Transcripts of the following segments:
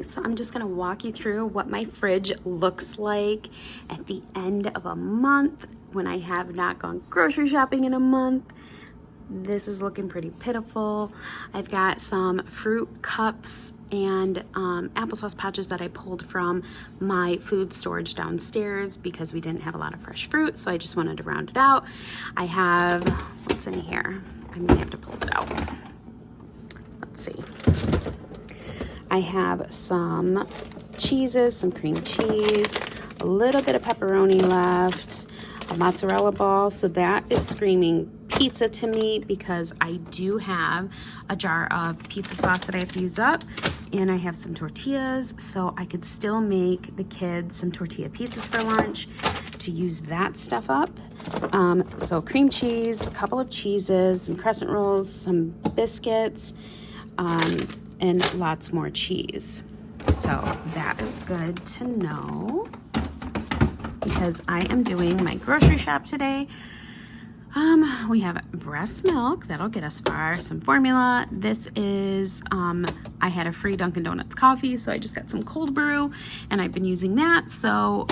so I'm just gonna walk you through what my fridge looks like at the end of a month when I have not gone grocery shopping in a month. This is looking pretty pitiful. I've got some fruit cups and applesauce pouches that I pulled from my food storage downstairs because we didn't have a lot of fresh fruit, so I just wanted to round it out. I have, what's in here? I'm gonna have to pull it out. Let's see. I have some cheeses, some cream cheese, a little bit of pepperoni left, a mozzarella ball. So that is screaming pizza to me because I do have a jar of pizza sauce that I have to use up, and I have some tortillas, so I could still make the kids some tortilla pizzas for lunch to use that stuff up. So cream cheese, a couple of cheeses, some crescent rolls, some biscuits, and lots more cheese. So that is good to know because I am doing my grocery shop today. We have breast milk, that'll get us far, some formula. This is, I had a free Dunkin' Donuts coffee, so I just got some cold brew, and I've been using that, so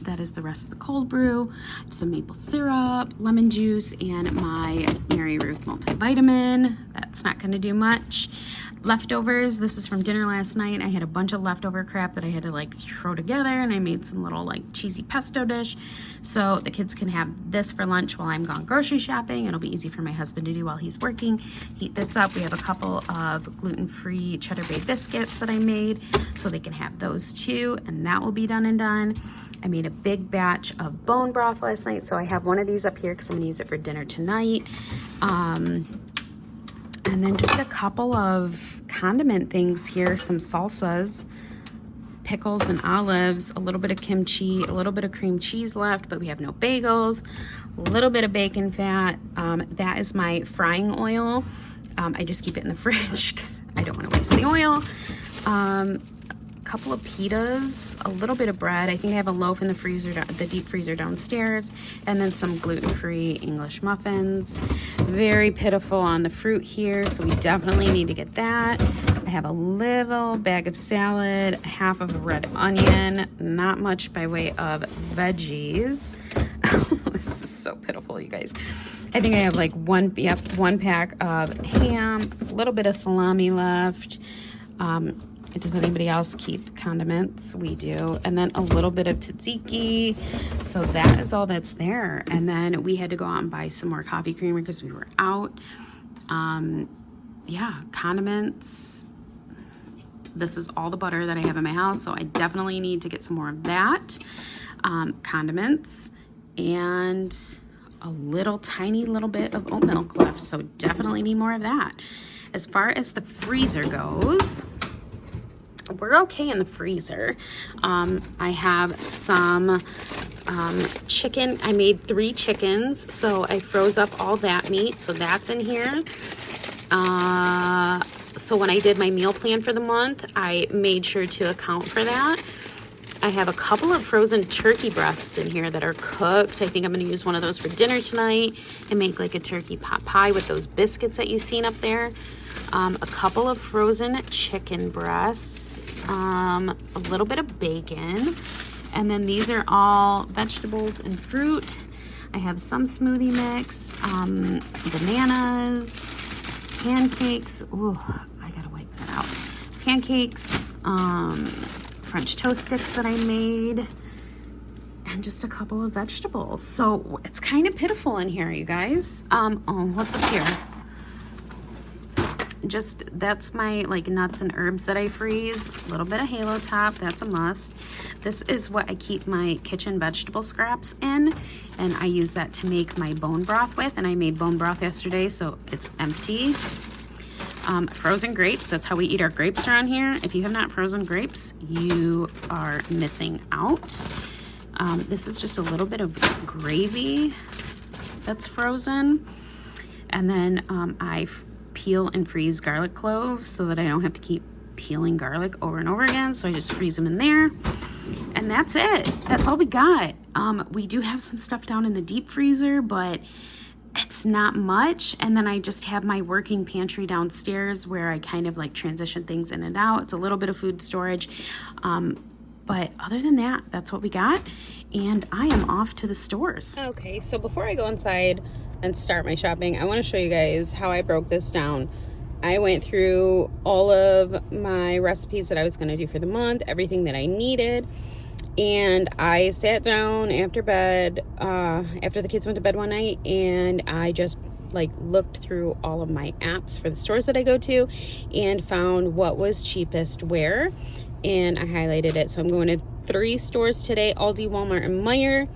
that is the rest of the cold brew. Some maple syrup, lemon juice, and my Mary Ruth multivitamin. That's not gonna do much. Leftovers, this is from dinner last night. I had a bunch of leftover crap that I had to like throw together, and I made some little like cheesy pesto dish so the kids can have this for lunch while I'm gone grocery shopping. It'll be easy for my husband to do while he's working. Heat this up. We have a couple of gluten-free Cheddar Bay biscuits that I made so they can have those too, and that will be done and done. I made a big batch of bone broth last night, so I have one of these up here because I'm gonna use it for dinner tonight. And then just a couple of condiment things here, some salsas, pickles and olives, a little bit of kimchi, a little bit of cream cheese left, but we have no bagels, a little bit of bacon fat. That is my frying oil. I just keep it in the fridge because I don't want to waste the oil. A couple of pitas, a little bit of bread. I think I have a loaf in the freezer, the deep freezer downstairs, and then some gluten-free English muffins. Very pitiful on the fruit here, so we definitely need to get that. I have a little bag of salad, half of a red onion, not much by way of veggies. This is so pitiful, you guys. I think I have like one pack of ham, a little bit of salami left. Does anybody else keep condiments? We do. And then a little bit of tzatziki. So that is all that's there. And then we had to go out and buy some more coffee creamer because we were out. Yeah, condiments. This is all the butter that I have in my house, so I definitely need to get some more of that. Condiments and a tiny little bit of oat milk left, so definitely need more of that. As far as the freezer goes, we're okay in the freezer. I have some chicken. I made 3 chickens, so I froze up all that meat, so that's in here. So when I did my meal plan for the month, I made sure to account for that. I have a couple of frozen turkey breasts in here that are cooked. I think I'm going to use one of those for dinner tonight and make like a turkey pot pie with those biscuits that you've seen up there. A couple of frozen chicken breasts, a little bit of bacon, and then these are all vegetables and fruit. I have some smoothie mix, bananas, pancakes. Ooh, I gotta wipe that out. Pancakes, French toast sticks that I made, and just a couple of vegetables. So it's kind of pitiful in here, you guys. Oh, what's up here? That's my like nuts and herbs that I freeze. A little bit of Halo Top, that's a must. This is what I keep my kitchen vegetable scraps in, and I use that to make my bone broth with, and I made bone broth yesterday, so it's empty. Frozen grapes, that's how we eat our grapes around here. If you have not frozen grapes, you are missing out. This is just a little bit of gravy that's frozen. And then I peel and freeze garlic cloves so that I don't have to keep peeling garlic over and over again. So I just freeze them in there. And that's it. That's all we got. We do have some stuff down in the deep freezer, but it's not much. And then I just have my working pantry downstairs where I kind of like transition things in and out. It's a little bit of food storage. But other than that, that's what we got. And I am off to the stores. Okay, so before I go inside and start my shopping, I want to show you guys how I broke this down. I went through all of my recipes that I was going to do for the month, everything that I needed. And I sat down after bed, after the kids went to bed one night, and I just like looked through all of my apps for the stores that I go to and found what was cheapest where, and I highlighted it. So I'm going to 3 stores today: Aldi, Walmart, and Meijer.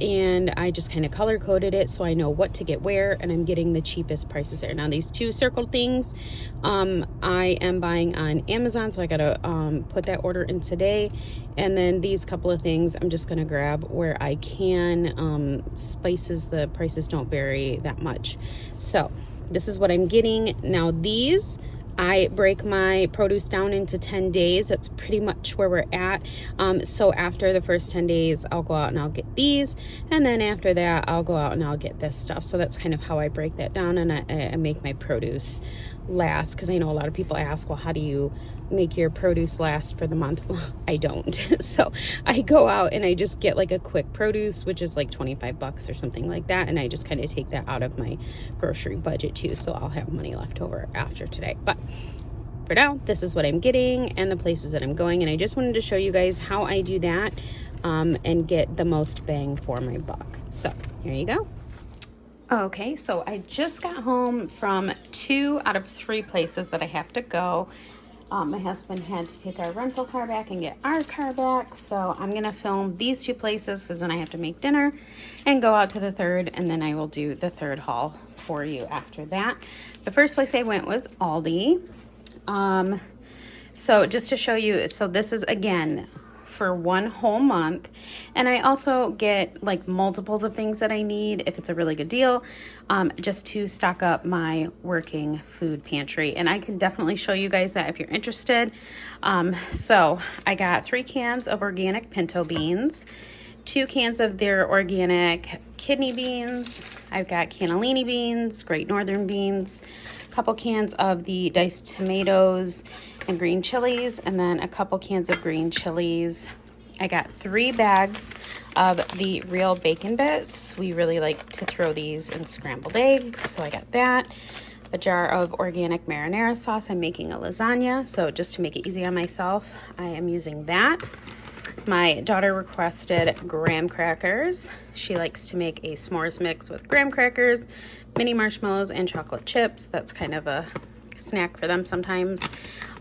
And I just kind of color coded it so I know what to get where, and I'm getting the cheapest prices there. Now these 2 circled things I am buying on Amazon, so I gotta put that order in today. And then these couple of things I'm just gonna grab where I can. Spices, the prices don't vary that much. So this is what I'm getting. Now these, I break my produce down into 10 days. That's pretty much where we're at. So after the first 10 days, I'll go out and I'll get these. And then after that, I'll go out and I'll get this stuff. So that's kind of how I break that down, and I make my produce last. Because I know a lot of people ask, well, how do you make your produce last for the month? Well, I don't. So I go out and I just get like a quick produce, which is like 25 bucks or something like that. And I just kind of take that out of my grocery budget too. So I'll have money left over after today. But for now, this is what I'm getting and the places that I'm going. And I just wanted to show you guys how I do that and get the most bang for my buck. So here you go. Okay, so I just got home from 2 out of 3 places that I have to go. My husband had to take our rental car back and get our car back. So I'm going to film these 2 places because then I have to make dinner and go out to the 3rd. And then I will do the 3rd haul for you after that. The first place I went was Aldi. So just to show you, so this is again for 1 whole month. And I also get like multiples of things that I need if it's a really good deal, just to stock up my working food pantry. And I can definitely show you guys that if you're interested. So I got 3 cans of organic pinto beans, 2 cans of their organic kidney beans. I've got cannellini beans, Great Northern beans, a couple cans of the diced tomatoes and green chilies, and then a couple cans of green chilies. I got 3 bags of the real bacon bits. We really like to throw these in scrambled eggs, so I got that. A jar of organic marinara sauce. I'm making a lasagna, so just to make it easy on myself, I am using that. My daughter requested graham crackers. She likes to make a s'mores mix with graham crackers, mini marshmallows, and chocolate chips. That's kind of a snack for them sometimes.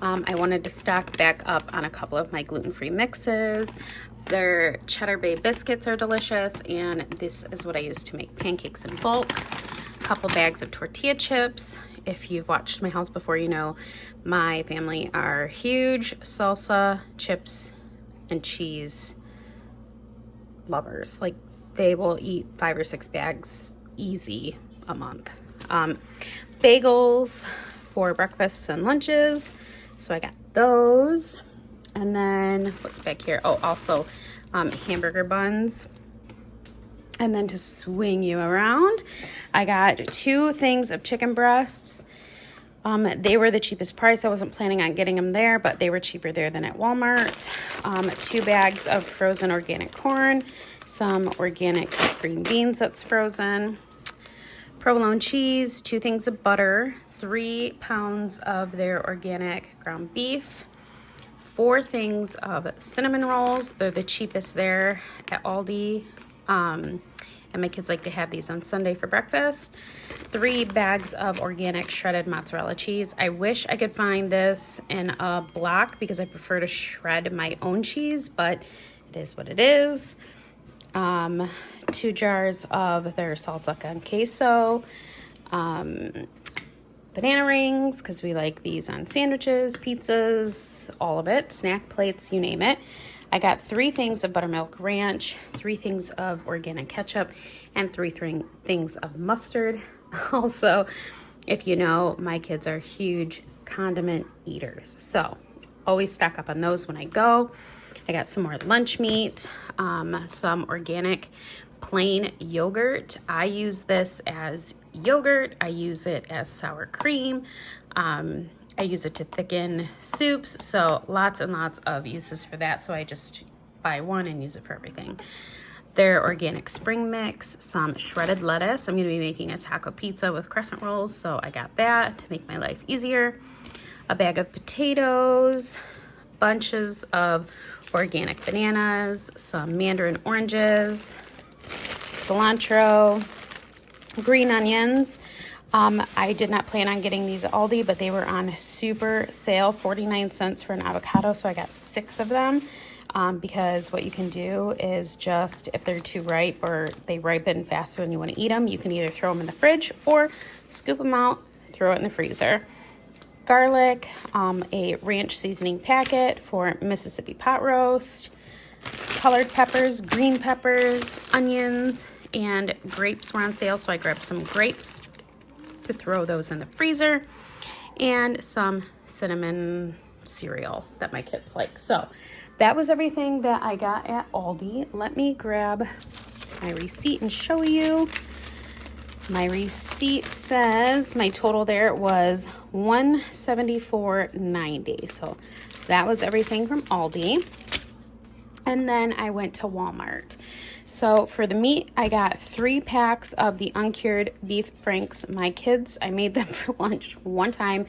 I wanted to stock back up on a couple of my gluten-free mixes. Their Cheddar Bay biscuits are delicious, and this is what I use to make pancakes in bulk. A couple bags of tortilla chips. If you've watched my house before, you know my family are huge salsa, chips, and cheese lovers. Like, they will eat 5 or 6 bags easy a month. Bagels for breakfasts and lunches, so I got those. And then what's back here? Oh, also hamburger buns. And then to swing you around, I got 2 things of chicken breasts. They were the cheapest price. I wasn't planning on getting them there, but they were cheaper there than at Walmart. 2 bags of frozen organic corn, some organic green beans that's frozen, provolone cheese, 2 things of butter, 3 pounds of their organic ground beef, 4 things of cinnamon rolls. They're the cheapest there at Aldi. And my kids like to have these on Sunday for breakfast. 3 bags of organic shredded mozzarella cheese. I wish I could find this in a block because I prefer to shred my own cheese, but it is what it is. 2 jars of their salsa con queso. Banana rings, because we like these on sandwiches, pizzas, all of it. Snack plates, you name it. I got 3 things of buttermilk ranch, 3 things of organic ketchup, and 3 things of mustard. Also, if you know, my kids are huge condiment eaters, so always stock up on those when I go. I got some more lunch meat, some organic plain yogurt. I use this as yogurt. I use it as sour cream. I use it to thicken soups. So lots and lots of uses for that. So I just buy one and use it for everything. Their organic spring mix, some shredded lettuce. I'm going to be making a taco pizza with crescent rolls, so I got that to make my life easier. A bag of potatoes, bunches of organic bananas, some mandarin oranges, cilantro, green onions. I did not plan on getting these at Aldi, but they were on super sale, 49 cents for an avocado, so I got 6 of them. Because what you can do is just, if they're too ripe or they ripen faster than you want to eat them, you can either throw them in the fridge or scoop them out, throw it in the freezer. Garlic, a ranch seasoning packet for Mississippi pot roast, colored peppers, green peppers, onions, and grapes were on sale, so I grabbed some grapes to throw those in the freezer, and some cinnamon cereal that my kids like. So that was everything that I got at Aldi. Let me grab my receipt and show you. My receipt says my total there was $174.90. So that was everything from Aldi. And then I went to Walmart. So for the meat, I got 3 packs of the uncured beef franks. My kids, I made them for lunch one time.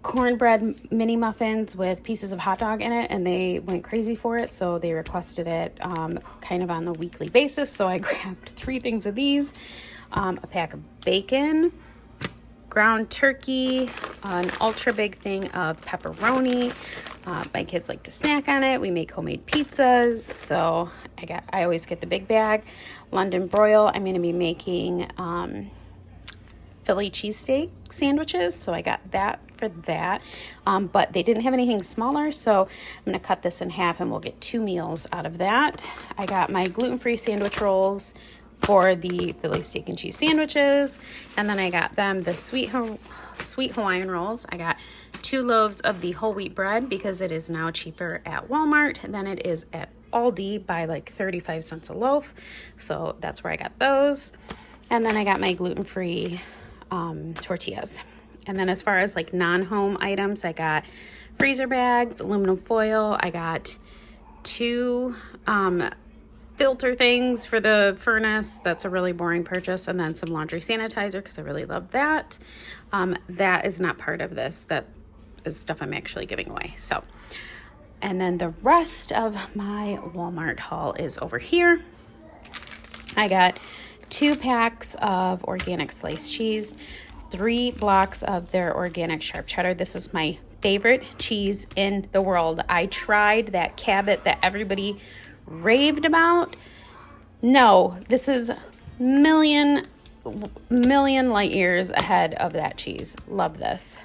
Cornbread mini muffins with pieces of hot dog in it, and they went crazy for it, so they requested it kind of on the weekly basis. So I grabbed 3 things of these, a pack of bacon, ground turkey, an ultra big thing of pepperoni. My kids like to snack on it. We make homemade pizzas, so I always get the big bag. London broil, I'm going to be making Philly cheesesteak sandwiches, so I got that for that. But they didn't have anything smaller, so I'm going to cut this in half and we'll get 2 meals out of that. I got my gluten-free sandwich rolls for the Philly steak and cheese sandwiches, and then I got them the sweet Hawaiian rolls. I got 2 loaves of the whole wheat bread because it is now cheaper at Walmart than it is at Aldi by like 35 cents a loaf, so that's where I got those. And then I got my gluten-free tortillas. And then as far as like non-home items, I got freezer bags, aluminum foil. I got 2 filter things for the furnace. That's a really boring purchase. And then some laundry sanitizer because I really love that. That is not part of this. That is stuff I'm actually giving away. So, and then the rest of my Walmart haul is over here. I got 2 packs of organic sliced cheese, 3 blocks of their organic sharp cheddar. This is my favorite cheese in the world. I tried that Cabot that everybody raved about. No, this is million light years ahead of that cheese. Love this.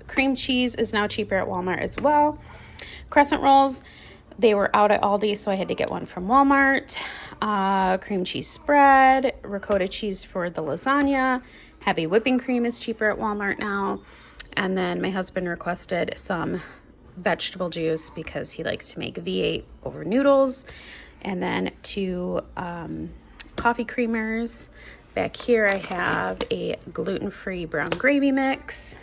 Cream cheese is now cheaper at Walmart as well. Crescent rolls, they were out at Aldi, so I had to get one from Walmart. Cream cheese spread, ricotta cheese for the lasagna. Heavy whipping cream is cheaper at Walmart now. And then my husband requested some vegetable juice because he likes to make V8 over noodles. And then 2 coffee creamers. Back here I have a gluten-free brown gravy mix.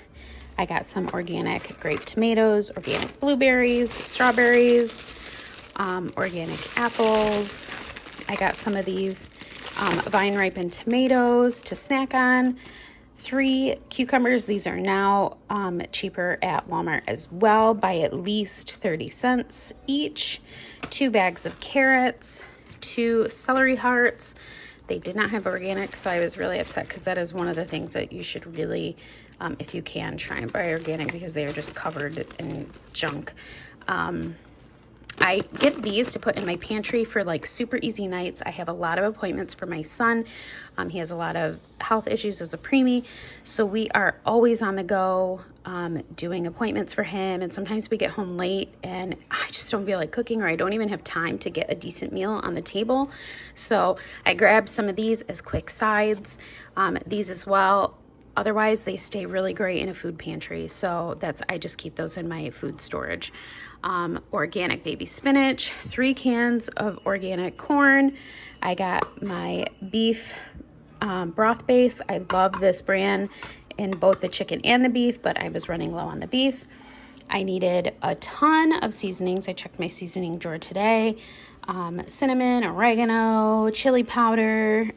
I got some organic grape tomatoes, organic blueberries, strawberries, organic apples. I got some of these vine ripened tomatoes to snack on. 3 cucumbers. These are now cheaper at Walmart as well by at least 30 cents each. 2 bags of carrots, 2 celery hearts. They did not have organic, so I was really upset because that is one of the things that you should really, if you can, try and buy organic because they are just covered in junk. I get these to put in my pantry for like super easy nights. I have a lot of appointments for my son. He has a lot of health issues as a preemie, so we are always on the go doing appointments for him, and sometimes we get home late and I just don't feel like cooking, or I don't even have time to get a decent meal on the table. So I grabbed some of these as quick sides. These as well. Otherwise, they stay really great in a food pantry. So I just keep those in my food storage. Organic baby spinach, 3 cans of organic corn. I got my beef broth base. I love this brand in both the chicken and the beef, but I was running low on the beef. I needed a ton of seasonings. I checked my seasoning drawer today. Cinnamon, oregano, chili powder,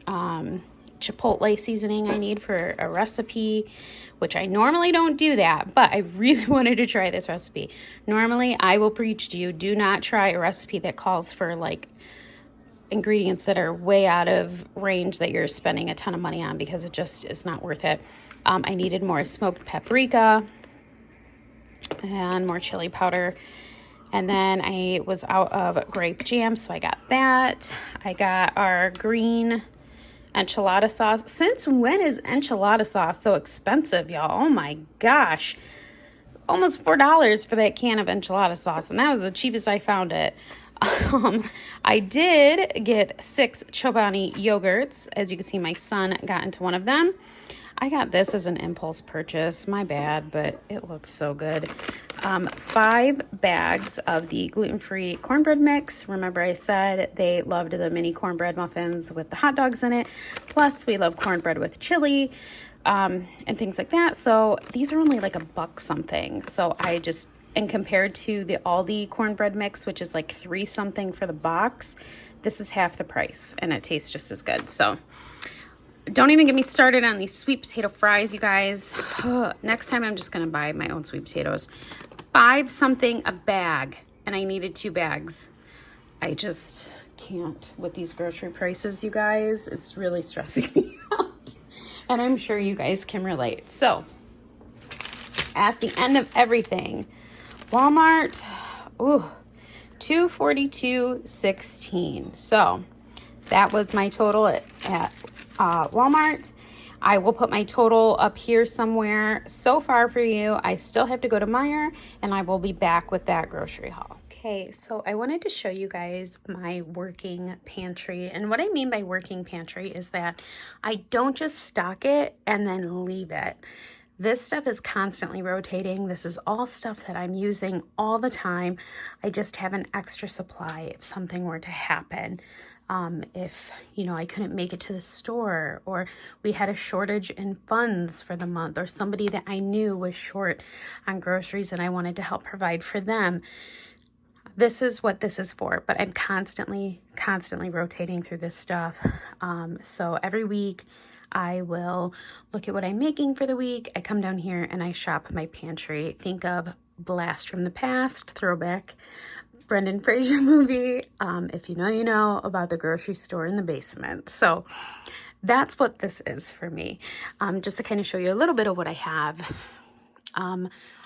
chipotle seasoning I need for a recipe, which I normally don't do that, but I really wanted to try this recipe. Normally, I will preach to you, do not try a recipe that calls for like ingredients that are way out of range that you're spending a ton of money on, because it just is not worth it. I needed more smoked paprika and more chili powder. And then I was out of grape jam, so I got that. I got our green enchilada sauce. Since when is enchilada sauce so expensive, y'all? Oh my gosh. Almost $4 for that can of enchilada sauce, and that was the cheapest I found it. I did get 6 Chobani yogurts. As you can see, my son got into one of them. I got this as an impulse purchase. My bad, but it looked so good. 5 bags of the gluten-free cornbread mix. Remember I said they loved the mini cornbread muffins with the hot dogs in it. Plus, we love cornbread with chili and things like that. So these are only like $1 something. So and compared to the Aldi cornbread mix, which is like $3 something for the box, this is half the price, and it tastes just as good. So don't even get me started on these sweet potato fries, you guys. Next time I'm just going to buy my own sweet potatoes. $5 something a bag, and I needed 2 bags. I just can't with these grocery prices, you guys. It's really stressing me out, and I'm sure you guys can relate. So at the end of everything, Walmart, $242.16. So that was my total at Walmart. I will put my total up here somewhere so far for you. I still have to go to Meijer, and I will be back with that grocery haul. Okay, so I wanted to show you guys my working pantry. And what I mean by working pantry is that I don't just stock it and then leave it. This stuff is constantly rotating. This is all stuff that I'm using all the time. I just have an extra supply if something were to happen. If, I couldn't make it to the store, or we had a shortage in funds for the month, or somebody that I knew was short on groceries and I wanted to help provide for them. This is what this is for, but I'm constantly rotating through this stuff. So every week I will look at what I'm making for the week. I come down here and I shop my pantry. Think of Blast from the Past, throwback Brendan Fraser movie. If you know, you know about the grocery store in the basement. So that's what this is for me. Just to kind of show you a little bit of what I have.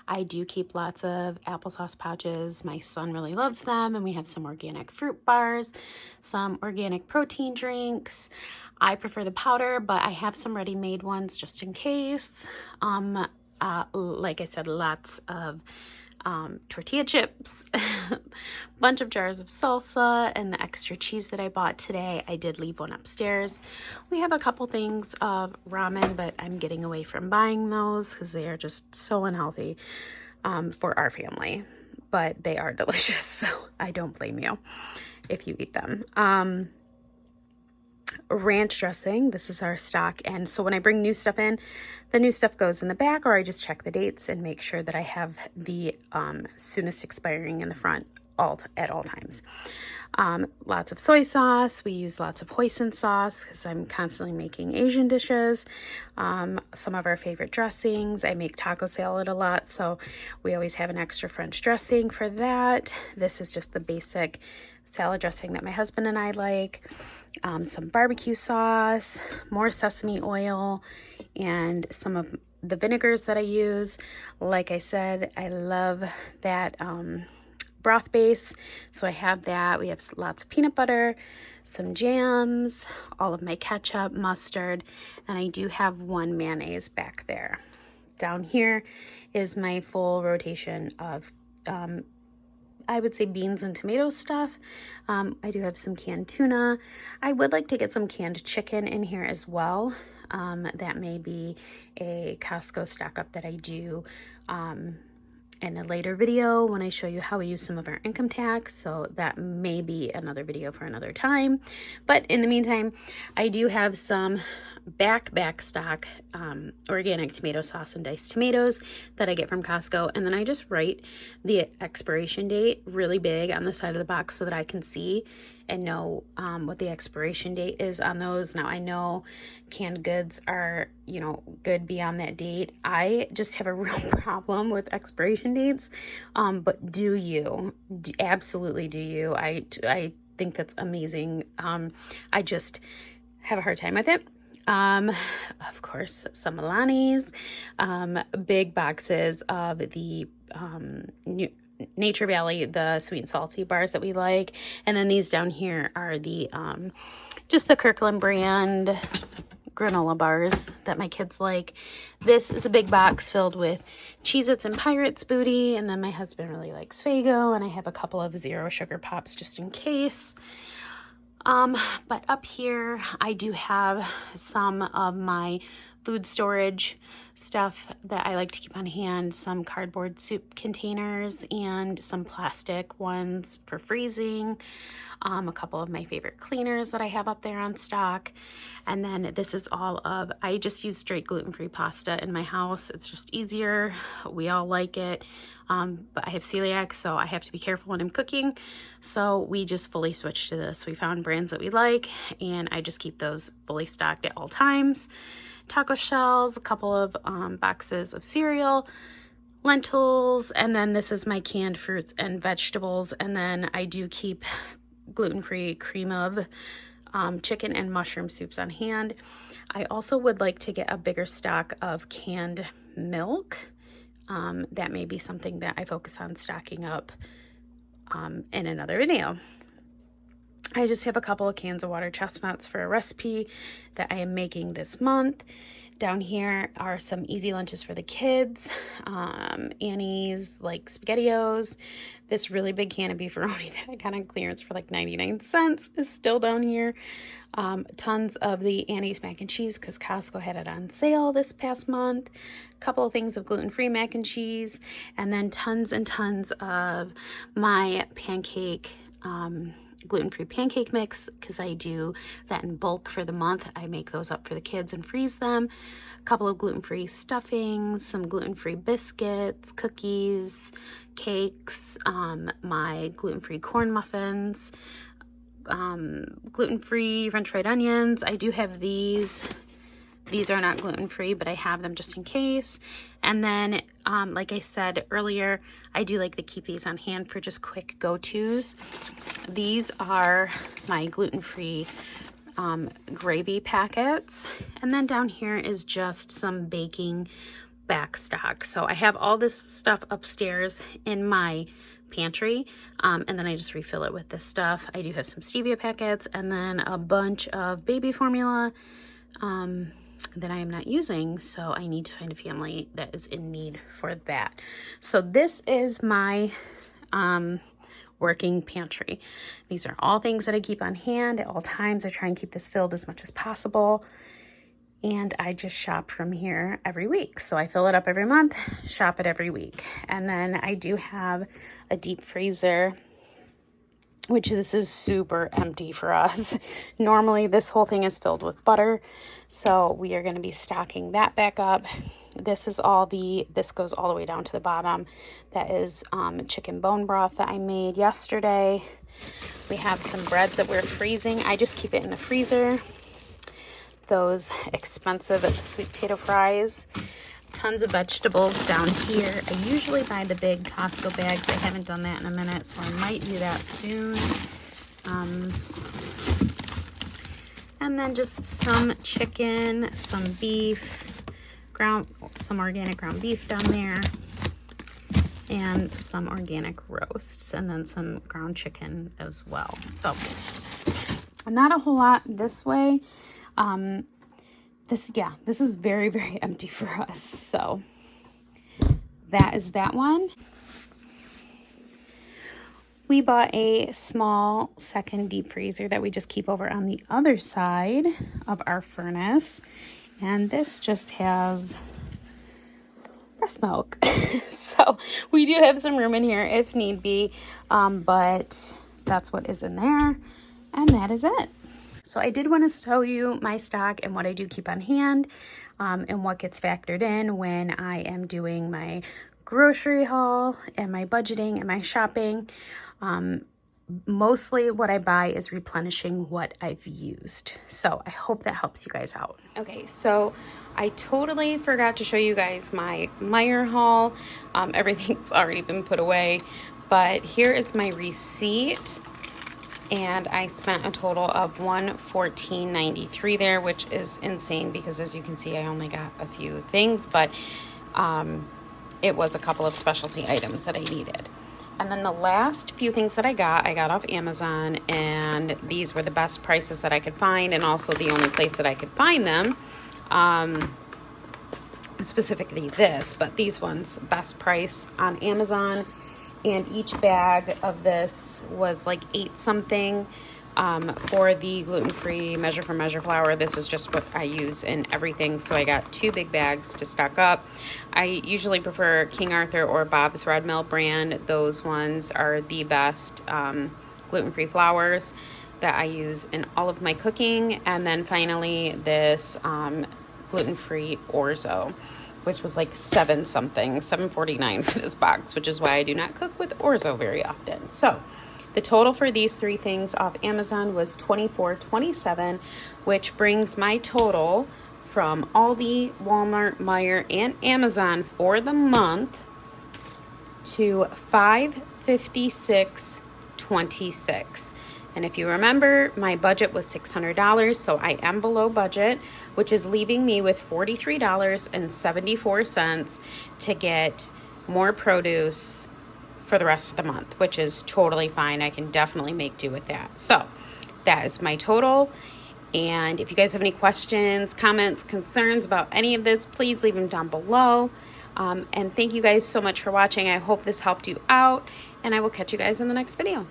I do keep lots of applesauce pouches. My son really loves them, and we have some organic fruit bars, some organic protein drinks. I prefer the powder, but I have some ready-made ones just in case. Like I said, lots of tortilla chips, bunch of jars of salsa, and the extra cheese that I bought today. I did leave one upstairs. We have a couple things of ramen, but I'm getting away from buying those because they are just so unhealthy for our family, but they are delicious, so I don't blame you if you eat them. Ranch dressing, this is our stock, and so when I bring new stuff in, the new stuff goes in the back, or I just check the dates and make sure that I have the soonest expiring in the front at all times. Lots of soy sauce. We use lots of hoisin sauce because I'm constantly making Asian dishes. Some of our favorite dressings. I make taco salad a lot, so we always have an extra French dressing for that. This is just the basic salad dressing that my husband and I like. Some barbecue sauce, more sesame oil, and some of the vinegars that I use. Like I said, I love that broth base, so I have that. We have lots of peanut butter, some jams, all of my ketchup, mustard, and I do have one mayonnaise back there. Down here is my full rotation of I would say beans and tomato stuff. I do have some canned tuna. I would like to get some canned chicken in here as well. That may be a Costco stock up that I do in a later video when I show you how we use some of our income tax. So that may be another video for another time. But in the meantime, I do have some back stock organic tomato sauce and diced tomatoes that I get from Costco, and then I just write the expiration date really big on the side of the box so that I can see and know what the expiration date is on those. Now I know canned goods are, you know, good beyond that date. I just have a real problem with expiration dates, but do you? Absolutely do you. I think that's amazing. I just have a hard time with it. Of course, some Milani's, big boxes of the Nature Valley, the sweet and salty bars that we like. And then these down here are the, just the Kirkland brand granola bars that my kids like. This is a big box filled with Cheez-Its and Pirates Booty. And then my husband really likes Faygo, and I have a couple of zero sugar pops just in case. But up here, I do have some of my food storage stuff that I like to keep on hand, some cardboard soup containers and some plastic ones for freezing, a couple of my favorite cleaners that I have up there on stock. And then this is all of, I just use straight gluten-free pasta in my house. It's just easier. We all like it. But I have celiac, so I have to be careful when I'm cooking. So we just fully switched to this. We found brands that we like, and I just keep those fully stocked at all times. Taco shells, a couple of boxes of cereal, lentils, and then this is my canned fruits and vegetables. And then I do keep gluten-free cream of chicken and mushroom soups on hand. I also would like to get a bigger stock of canned milk. That may be something that I focus on stocking up in another video. I just have a couple of cans of water chestnuts for a recipe that I am making this month. Down here are some easy lunches for the kids. Annie's like SpaghettiOs. This really big can of beefaroni that I got on clearance for like 99 cents is still down here. Tons of the Annie's mac and cheese because Costco had it on sale this past month. A couple of things of gluten-free mac and cheese, and then tons and tons of my pancake gluten-free pancake mix because I do that in bulk for the month. I make those up for the kids and freeze them. A couple of gluten-free stuffings, some gluten-free biscuits, cookies, cakes, my gluten-free corn muffins, gluten-free French fried onions. I do have these. These are not gluten-free, but I have them just in case. And then, like I said earlier, I do like to keep these on hand for just quick go-tos. These are my gluten-free gravy packets. And then down here is just some baking back stock. So I have all this stuff upstairs in my pantry, and then I just refill it with this stuff. I do have some stevia packets and then a bunch of baby formula that I am not using, so I need to find a family that is in need for that. So this is my working pantry. These are all things that I keep on hand at all times. I try and keep this filled as much as possible, and I just shop from here every week. So I fill it up every month, shop it every week. And then I do have a deep freezer, which this is super empty for us. Normally this whole thing is filled with butter, so we are going to be stocking that back up. This is this goes all the way down to the bottom. That is chicken bone broth that I made yesterday. We have some breads that we're freezing. I just keep it in the freezer. Those expensive sweet potato fries. Tons of vegetables down here. I usually buy the big Costco bags. I haven't done that in a minute, so I might do that soon. And then just some chicken, some beef, some organic ground beef down there, and some organic roasts, and then some ground chicken as well. So not a whole lot this way. This is very, very empty for us. So that is that one. We bought a small second deep freezer that we just keep over on the other side of our furnace. And this just has breast milk. So we do have some room in here if need be, but that's what is in there, and that is it. So I did want to show you my stock and what I do keep on hand, and what gets factored in when I am doing my grocery haul and my budgeting and my shopping. Mostly what I buy is replenishing what I've used. So I hope that helps you guys out. Okay, so I totally forgot to show you guys my Meijer haul. Everything's already been put away, but here is my receipt. And I spent a total of $114.93 there, which is insane because, as you can see, I only got a few things, but it was a couple of specialty items that I needed. And then the last few things that I got off Amazon, and these were the best prices that I could find, and also the only place that I could find them. Specifically this, but these ones, best price on Amazon. And each bag of this was like 8 something. For the gluten-free Measure for Measure flour, this is just what I use in everything. So I got 2 big bags to stock up. I usually prefer King Arthur or Bob's Red Mill brand. Those ones are the best gluten-free flours that I use in all of my cooking. And then finally this gluten-free orzo, which was like 7 something, $7.49 for this box, which is why I do not cook with orzo very often. So the total for these 3 things off Amazon was $24.27, which brings my total from Aldi, Walmart, Meijer, and Amazon for the month to $556.26. And if you remember, my budget was $600, so I am below budget, which is leaving me with $43.74 to get more produce for the rest of the month, which is totally fine. I can definitely make do with that. So that is my total. And if you guys have any questions, comments, concerns about any of this, please leave them down below. And thank you guys so much for watching. I hope this helped you out, and I will catch you guys in the next video.